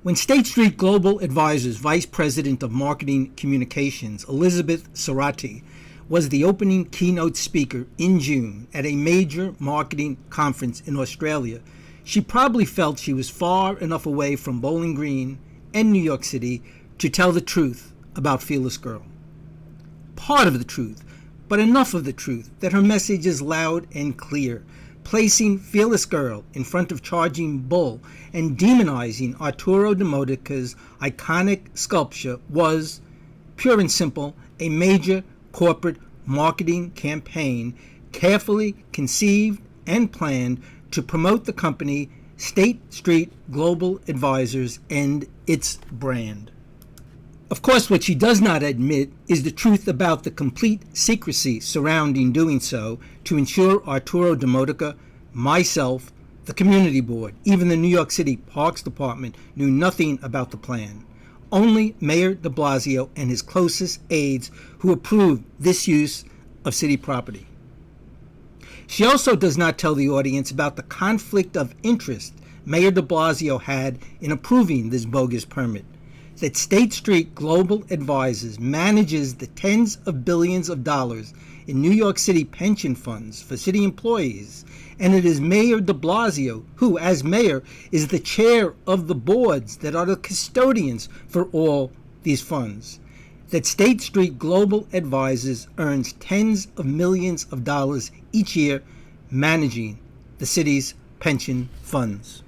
When State Street Global Advisors Vice President of Marketing Communications, Elizabeth SEROTTE, was the opening keynote speaker in June at a major marketing conference in Australia, she probably felt she was far enough away from Bowling Green and New York City to tell the truth about Fearless Girl. Part of the truth, but enough of the truth that her message is loud and clear, placing Fearless Girl in front of Charging Bull and demonizing Arturo de Modica's iconic sculpture was, pure and simple, a major corporate marketing campaign carefully conceived and planned to promote the company State Street Global Advisors and its brand. Of course, what she does not admit is the truth about the complete secrecy surrounding doing so to ensure Arturo de Modica, myself, the community board, even the New York City Parks Department knew nothing about the plan. Only Mayor de Blasio and his closest aides who approved this use of city property. She also does not tell the audience about the conflict of interest Mayor de Blasio had in approving this bogus permit. That State Street Global Advisors manages the tens of billions of dollars in New York City pension funds for city employees, and it is Mayor de Blasio who, as mayor, is the chair of the boards that are the custodians for all these funds. That State Street Global Advisors earns tens of millions of dollars each year managing the city's pension funds.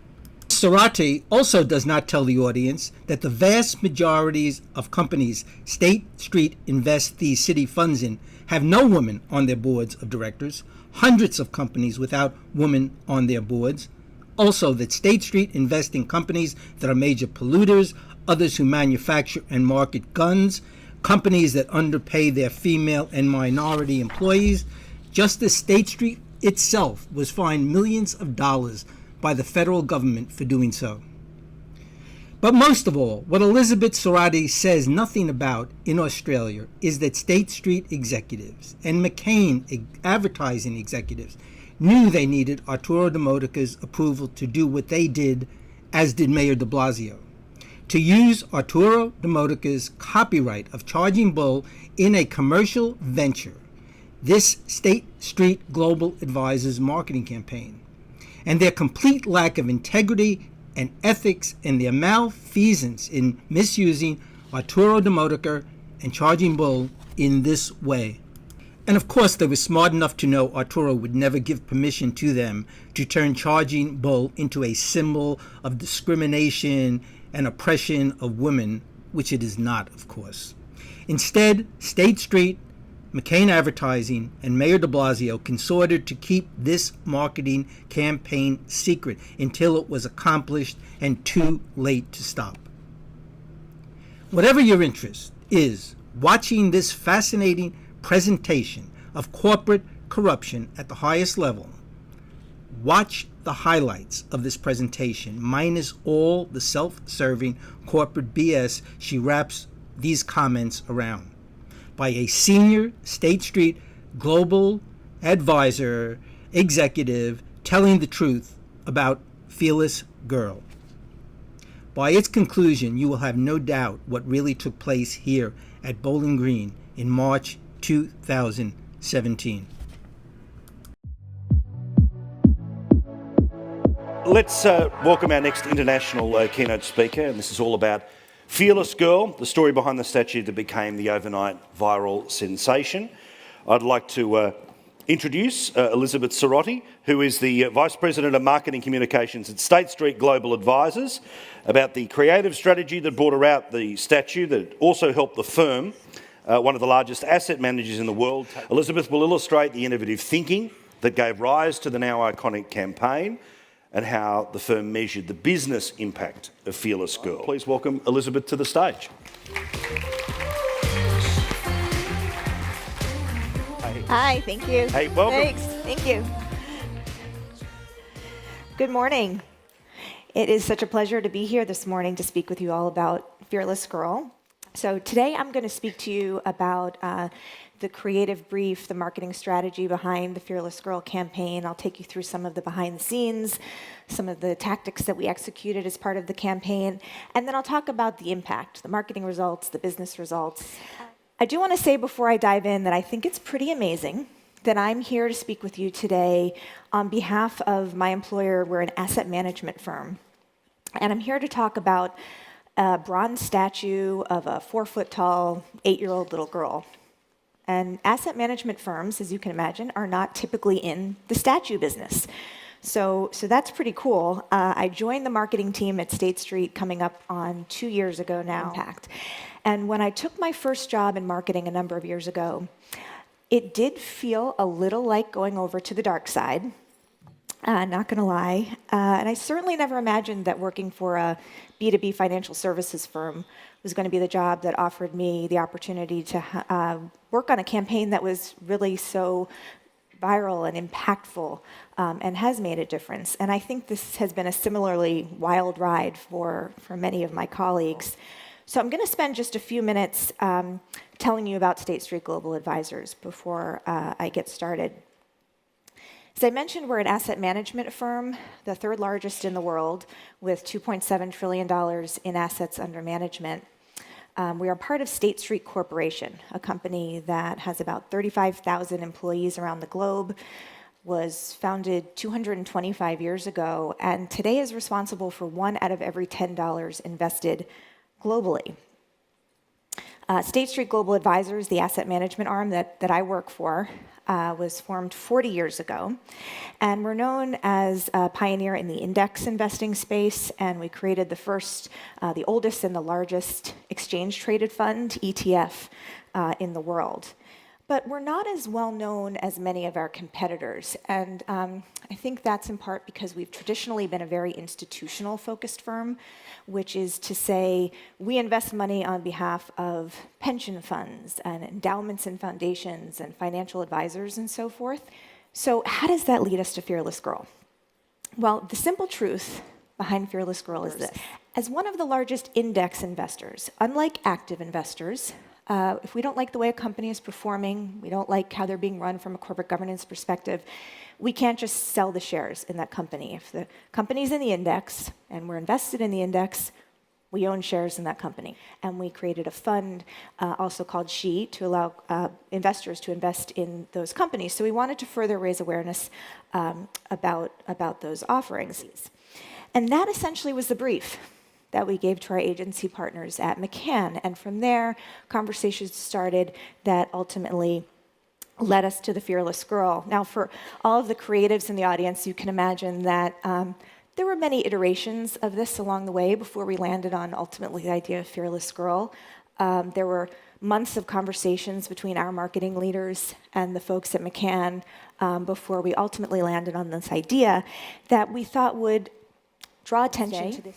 SEROTTE also does not tell the audience that the vast majorities of companies State Street invests these city funds in have no women on their boards of directors, hundreds of companies without women on their boards. Also, that State Street invests in companies that are major polluters, others who manufacture and market guns, companies that underpay their female and minority employees, just as State Street itself was fined millions of dollars by the federal government for doing so. But most of all, what Elizabeth SEROTTE says nothing about in Australia is that State Street executives and McCain advertising executives knew they needed Arturo de Modica's approval to do what they did, as did Mayor de Blasio, to use Arturo de Modica's copyright of Charging Bull in a commercial venture, this State Street Global Advisors marketing campaign. And their complete lack of integrity and ethics and their malfeasance in misusing Arturo de Modica and Charging Bull in this way. And of course, they were smart enough to know Arturo would never give permission to them to turn Charging Bull into a symbol of discrimination and oppression of women, which it is not, of course. Instead, State Street, McCain Advertising, and Mayor de Blasio consorted to keep this marketing campaign secret until it was accomplished and too late to stop. Whatever your interest is, watching this fascinating presentation of corporate corruption at the highest level, watch the highlights of this presentation, minus all the self-serving corporate BS she wraps these comments around, by a senior State Street Global Advisor executive telling the truth about Fearless Girl. By its conclusion, you will have no doubt what really took place here at Bowling Green in March 2017. Let's welcome our next international keynote speaker, and this is all about Fearless Girl, the story behind the statue that became the overnight viral sensation. I'd like to introduce Elizabeth SEROTTE, who is the Vice President of Marketing Communications at State Street Global Advisors, about the creative strategy that brought about the statue that also helped the firm, one of the largest asset managers in the world. Elizabeth will illustrate the innovative thinking that gave rise to the now iconic campaign and how the firm measured the business impact of Fearless Girl. Please welcome Elizabeth to the stage. Hi, thank you. Hey, welcome. Thanks, thank you. Good morning. It is such a pleasure to be here this morning to speak with you all about Fearless Girl. So today I'm going to speak to you about the creative brief, the marketing strategy behind the Fearless Girl campaign. I'll take you through some of the behind the scenes, some of the tactics that we executed as part of the campaign, and then I'll talk about the impact, the marketing results, the business results. I do want to say before I dive in that I think it's pretty amazing that I'm here to speak with you today on behalf of my employer. We're an asset management firm, and I'm here to talk about a bronze statue of a 4-foot-tall, 8-year-old little girl. And asset management firms, as you can imagine, are not typically in the statue business. So that's pretty cool. I joined the marketing team at State Street coming up on 2 years ago now. Impact. And when I took my first job in marketing a number of years ago, it did feel a little like going over to the dark side. Not going to lie. And I certainly never imagined that working for a B2B financial services firm was going to be the job that offered me the opportunity to work on a campaign that was really so viral and impactful and has made a difference. And I think this has been a similarly wild ride for many of my colleagues. So I'm going to spend just a few minutes telling you about State Street Global Advisors before I get started. As I mentioned, we're an asset management firm, the third largest in the world, with $2.7 trillion in assets under management. We are part of State Street Corporation, a company that has about 35,000 employees around the globe, was founded 225 years ago, and today is responsible for 1 out of every $10 invested globally. State Street Global Advisors, the asset management arm that I work for, was formed 40 years ago, and we're known as a pioneer in the index investing space, and we created the oldest and the largest exchange-traded fund, ETF, in the world. But we're not as well known as many of our competitors, and I think that's in part because we've traditionally been a very institutional-focused firm, which is to say we invest money on behalf of pension funds and endowments and foundations and financial advisors and so forth. So how does that lead us to Fearless Girl? Well, the simple truth behind Fearless Girl is this. As one of the largest index investors, unlike active investors, if we don't like the way a company is performing, we don't like how they're being run from a corporate governance perspective, we can't just sell the shares in that company. If the company's in the index and we're invested in the index, we own shares in that company. And we created a fund, also called SHE, to allow investors to invest in those companies. So we wanted to further raise awareness about those offerings. And that essentially was the brief that we gave to our agency partners at McCann. And from there, conversations started that ultimately led us to the Fearless Girl. Now, for all of the creatives in the audience, you can imagine that there were many iterations of this along the way before we landed on ultimately the idea of Fearless Girl. There were months of conversations between our marketing leaders and the folks at McCann before we ultimately landed on this idea that we thought would draw attention to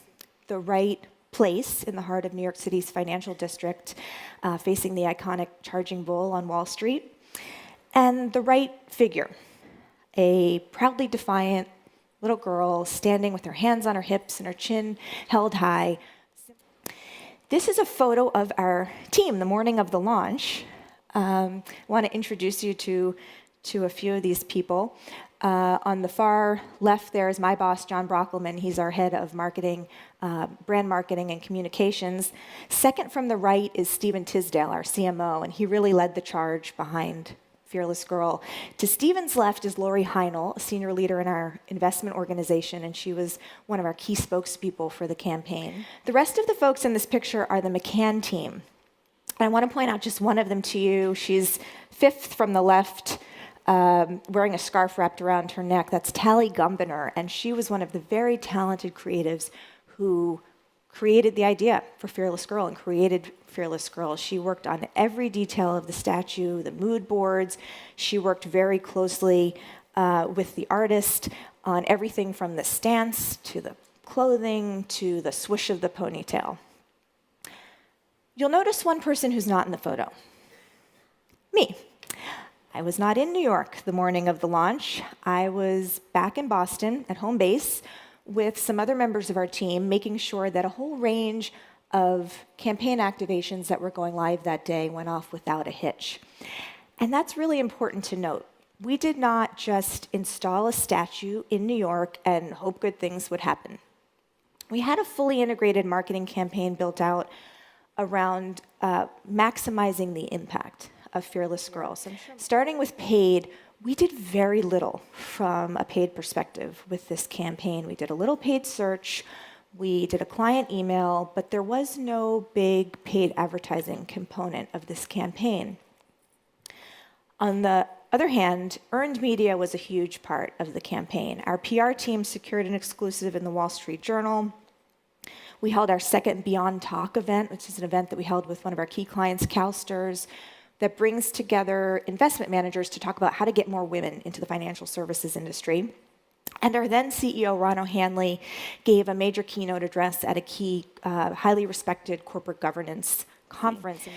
the right place in the heart of New York City's financial district, facing the iconic Charging Bull on Wall Street, and the right figure, a proudly defiant little girl standing with her hands on her hips and her chin held high. This is a photo of our team the morning of the launch. I want to introduce you to a few of these people. On the far left there is my boss, John Brockelman. He's our head of marketing, brand marketing and communications. Second from the right is Stephen Tisdale, our CMO, and he really led the charge behind Fearless Girl. To Stephen's left is Lori Heinel, a senior leader in our investment organization, and she was one of our key spokespeople for the campaign. The rest of the folks in this picture are the McCann team. And I want to point out just one of them to you. She's fifth from the left, wearing a scarf wrapped around her neck. That's Tally Gumbiner, and she was one of the very talented creatives who created the idea for Fearless Girl and created Fearless Girl. She worked on every detail of the statue, the mood boards. She worked very closely with the artist on everything from the stance to the clothing to the swish of the ponytail. You'll notice one person who's not in the photo. Me. I was not in New York the morning of the launch. I was back in Boston at home base with some other members of our team, making sure that a whole range of campaign activations that were going live that day went off without a hitch. And that's really important to note. We did not just install a statue in New York and hope good things would happen. We had a fully integrated marketing campaign built out around maximizing the impact of Fearless Girl. Starting with paid, we did very little from a paid perspective with this campaign. We did a little paid search, we did a client email, but there was no big paid advertising component of this campaign. On the other hand, earned media was a huge part of the campaign. Our PR team secured an exclusive in the Wall Street Journal. We held our second Beyond Talk event, which is an event that we held with one of our key clients, CalSTRS, that brings together investment managers to talk about how to get more women into the financial services industry. And our then CEO, Ron O'Hanley, gave a major keynote address at a key, highly respected corporate governance conference.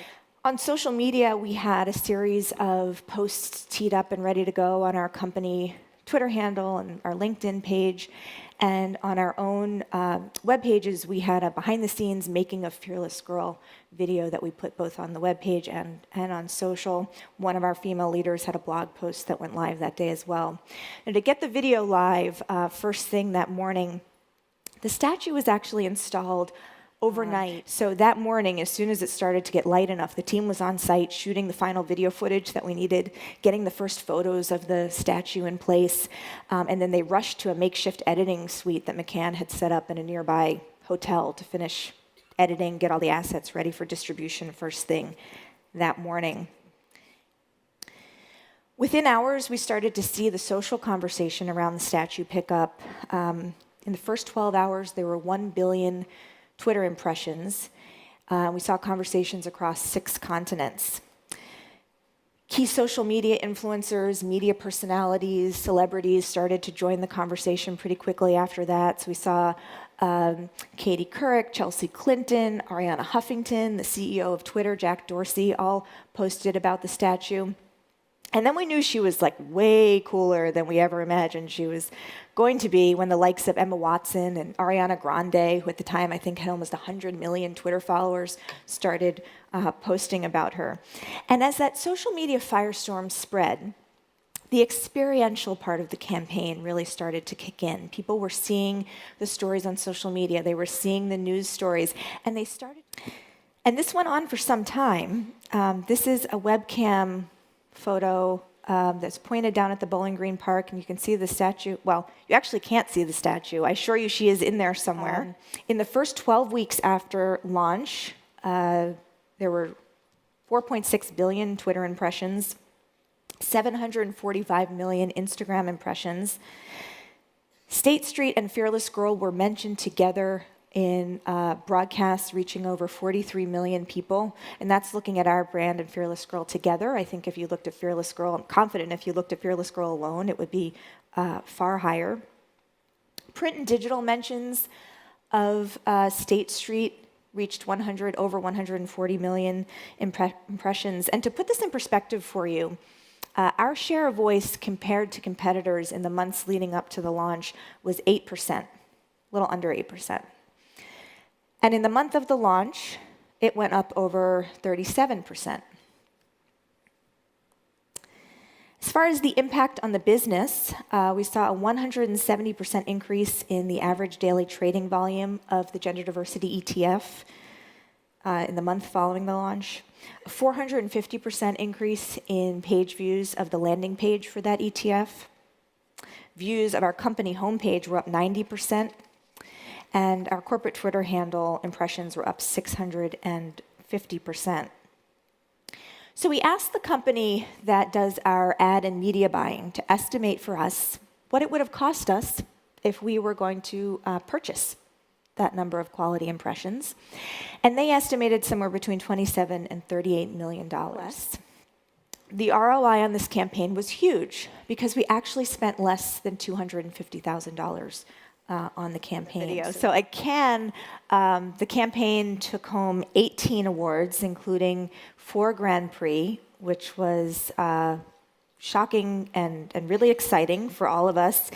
On social media, we had a series of posts teed up and ready to go on our company Twitter handle and our LinkedIn page. And on our own web pages, we had a behind-the-scenes making of Fearless Girl video that we put both on the web page and on social. One of our female leaders had a blog post that went live that day as well. And to get the video live, first thing that morning, the statue was actually installed overnight. So that morning, as soon as it started to get light enough, the team was on site shooting the final video footage that we needed, getting the first photos of the statue in place, and then they rushed to a makeshift editing suite that McCann had set up in a nearby hotel to finish editing, get all the assets ready for distribution first thing that morning. Within hours, we started to see the social conversation around the statue pick up. In the first 12 hours, there were 1 billion Twitter impressions. We saw conversations across 6 continents. Key social media influencers, media personalities, celebrities started to join the conversation pretty quickly after that. So we saw Katie Couric, Chelsea Clinton, Arianna Huffington, the CEO of Twitter, Jack Dorsey, all posted about the statue. And then we knew she was like way cooler than we ever imagined she was going to be when the likes of Emma Watson and Ariana Grande, who at the time I think had almost 100 million Twitter followers, started posting about her. And as that social media firestorm spread, the experiential part of the campaign really started to kick in. People were seeing the stories on social media, they were seeing the news stories, and they started. And this went on for some time. This is a webcam photo that's pointed down at the Bowling Green Park, and you can see the statue. Well, you actually can't see the statue. I assure you she is in there somewhere. In the first 12 weeks after launch, there were 4.6 billion Twitter impressions, 745 million Instagram impressions. State Street and Fearless Girl were mentioned together in broadcasts reaching over 43 million people, and that's looking at our brand and Fearless Girl together. I think if you looked at Fearless Girl, I'm confident if you looked at Fearless Girl alone, it would be far higher. Print and digital mentions of State Street reached over 140 million impressions. And to put this in perspective for you, our share of voice compared to competitors in the months leading up to the launch was 8%, a little under 8%. And in the month of the launch, it went up over 37%. As far as the impact on the business, we saw a 170% increase in the average daily trading volume of the gender diversity ETF in the month following the launch, a 450% increase in page views of the landing page for that ETF. Views of our company homepage were up 90%. And our corporate Twitter handle impressions were up 650%. So we asked the company that does our ad and media buying to estimate for us what it would have cost us if we were going to purchase that number of quality impressions. And they estimated somewhere between $27 and $38 million. The ROI on this campaign was huge because we actually spent less than $250,000 on the campaign. Video. So at Cannes, the campaign took home 18 awards, including 4 Grand Prix, which was shocking and really exciting for all of us.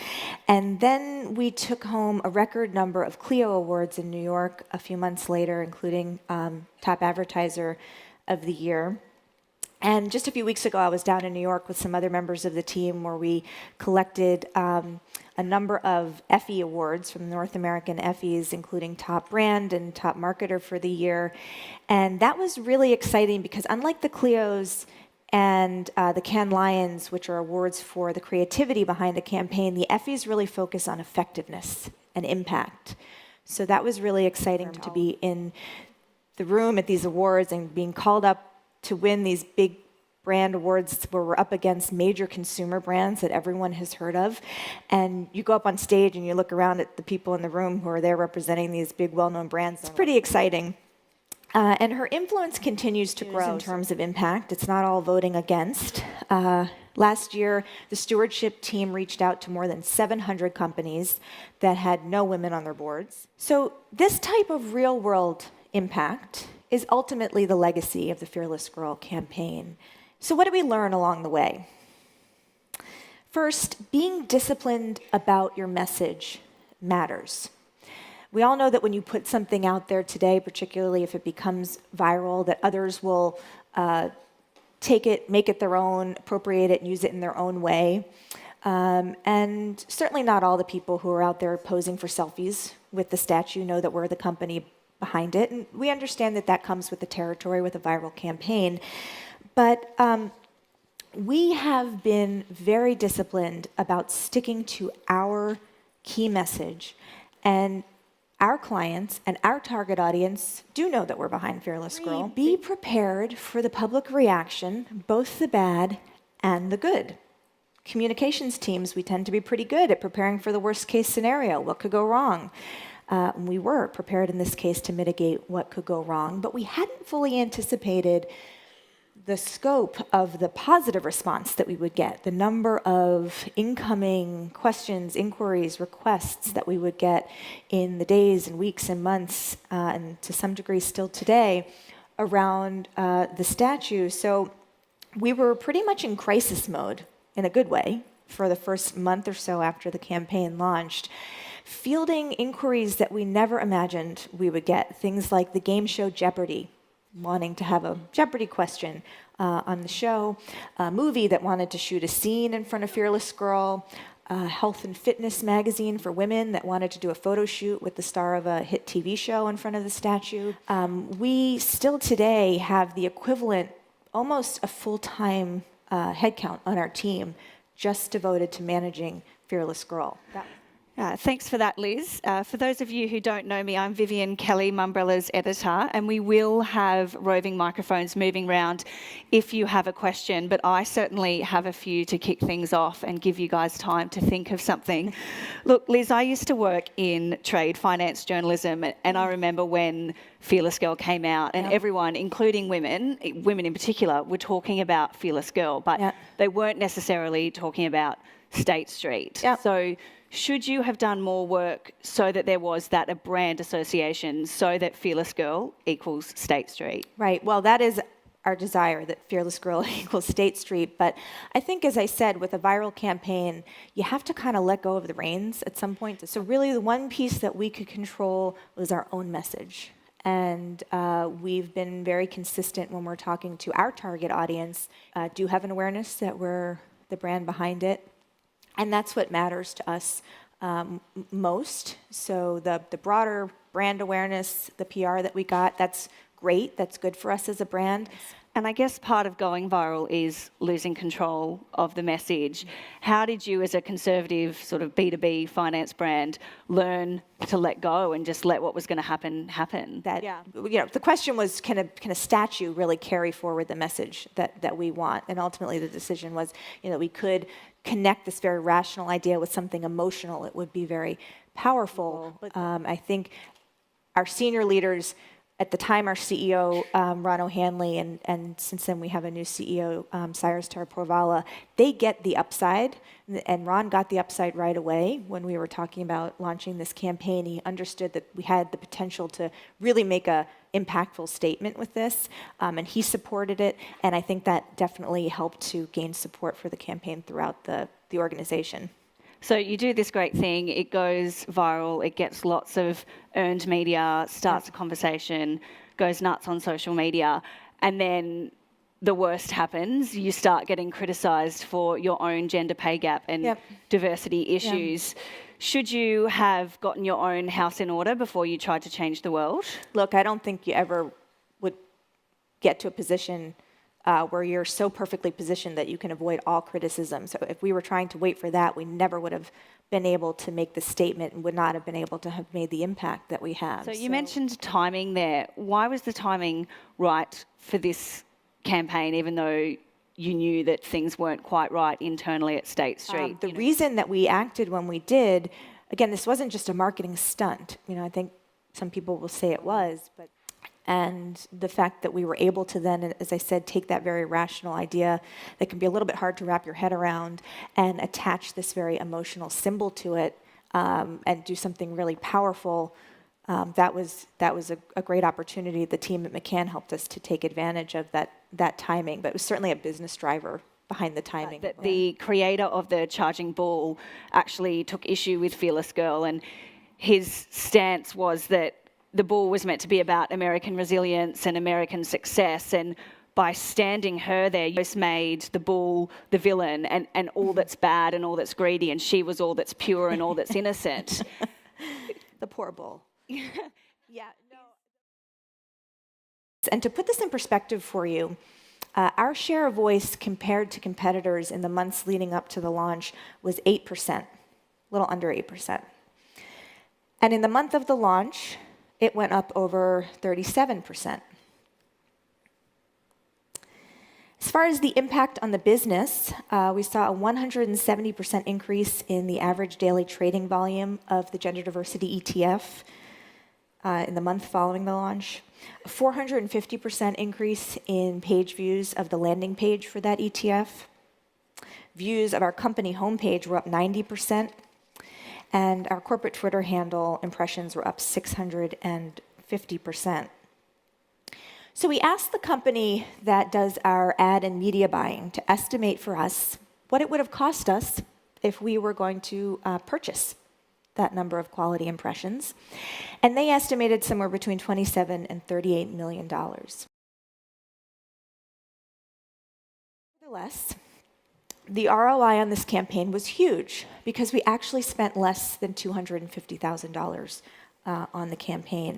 And then we took home a record number of Clio Awards in New York a few months later, including Top Advertiser of the Year. And just a few weeks ago, I was down in New York with some other members of the team where we collected a number of Effie awards from North American Effies, including Top Brand and Top Marketer for the year. And that was really exciting because unlike the Clios and the Cannes Lions, which are awards for the creativity behind a campaign, the Effies really focus on effectiveness and impact. So that was really exciting to be in the room at these awards and being called up to win these big brand awards where we're up against major consumer brands that everyone has heard of. And you go up on stage and you look around at the people in the room who are there representing these big well-known brands. It's pretty exciting. And her influence continues to grow in terms of impact. It's not all voting against. Last year, the stewardship team reached out to more than 700 companies that had no women on their boards. So this type of real-world impact is ultimately the legacy of the Fearless Girl campaign. So what did we learn along the way? First, being disciplined about your message matters. We all know that when you put something out there today, particularly if it becomes viral, that others will take it, make it their own, appropriate it, and use it in their own way. And certainly not all the people who are out there posing for selfies with the statue know that we're the company behind it. And we understand that that comes with the territory with a viral campaign. But we have been very disciplined about sticking to our key message. And our clients and our target audience do know that we're behind Fearless Girl. Be prepared for the public reaction, both the bad and the good. Communications teams, we tend to be pretty good at preparing for the worst case scenario. What could go wrong? We were prepared in this case to mitigate what could go wrong, but we hadn't fully anticipated the scope of the positive response that we would get, the number of incoming questions, inquiries, requests that we would get in the days and weeks and months, and to some degree still today, around the statue. So we were pretty much in crisis mode, in a good way, for the first month or so after the campaign launched, fielding inquiries that we never imagined we would get, things like the game show Jeopardy! Wanting to have a Jeopardy question on the show, a movie that wanted to shoot a scene in front of Fearless Girl, Health and Fitness magazine for women that wanted to do a photo shoot with the star of a hit TV show in front of the statue. We still today have the equivalent, almost a full-time headcount on our team just devoted to managing Fearless Girl. Thanks for that, Liz. For those of you who don't know me, I'm Vivian Kelly, Mumbrella's editor, and we will have roving microphones moving around if you have a question, but I certainly have a few to kick things off and give you guys time to think of something. Look, Liz, I used to work in trade finance journalism, and I remember when Fearless Girl came out, and everyone, including women in particular, were talking about Fearless Girl, but they weren't necessarily talking about State Street. So should you have done more work so that there was that brand association, so that Fearless Girl equals State Street? Right. Well, that is our desire, that Fearless Girl equals State Street. But I think, as I said, with a viral campaign, you have to kind of let go of the reins at some point. So really the one piece that we could control was our own message. And we've been very consistent when we're talking to our target audience, do have an awareness that we're the brand behind it. And that's what matters to us most. So the broader brand awareness, the PR that we got, that's great. That's good for us as a brand. And I guess part of going viral is losing control of the message. How did you, as a conservative sort of B2B finance brand, learn to let go and just let what was going to happen? The question was, can a statue really carry forward the message that we want? And ultimately the decision was, we could connect this very rational idea with something emotional. It would be very powerful. I think our senior leaders at the time, our CEO, Ron O'Hanley, and since then we have a new CEO, Cyrus Taraporvala, they get the upside, and Ron got the upside right away when we were talking about launching this campaign. He understood that we had the potential to really make a impactful statement with this, and he supported it, and I think that definitely helped to gain support for the campaign throughout the organization. So you do this great thing, it goes viral, it gets lots of earned media, starts a conversation, goes nuts on social media, and then the worst happens. You start getting criticised for your own gender pay gap and diversity issues. Should you have gotten your own house in order before you tried to change the world? Look, I don't think you ever would get to a position where you're so perfectly positioned that you can avoid all criticism. So if we were trying to wait for that, we never would have been able to make the statement and would not have been able to have made the impact that we have. So you mentioned timing there. Why was the timing right for this campaign, even though you knew that things weren't quite right internally at State Street? The reason that we acted when we did, again, this wasn't just a marketing stunt. I think some people will say it was, but and the fact that we were able to then, as I said, take that very rational idea that can be a little bit hard to wrap your head around and attach this very emotional symbol to it and do something really powerful, that was a great opportunity. The team at McCann helped us to take advantage of that timing, but it was certainly a business driver behind the timing. The creator of the charging bull actually took issue with Fearless Girl, and his stance was that the bull was meant to be about American resilience and American success, and by standing her there, you just made the bull the villain and all that's bad and all that's greedy, and she was all that's pure and all that's innocent. The poor bull. And to put this in perspective for you, our share of voice compared to competitors in the months leading up to the launch was 8%, a little under 8%. And in the month of the launch, it went up over 37%. As far as the impact on the business, we saw a 170% increase in the average daily trading volume of the gender diversity ETF in the month following the launch, a 450% increase in page views of the landing page for that ETF. Views of our company homepage were up 90%. And our corporate Twitter handle impressions were up 650%. So we asked the company that does our ad and media buying to estimate for us what it would have cost us if we were going to purchase that number of quality impressions. And they estimated somewhere between $27 and $38 million. Nevertheless, the ROI on this campaign was huge because we actually spent less than $250,000 on the campaign.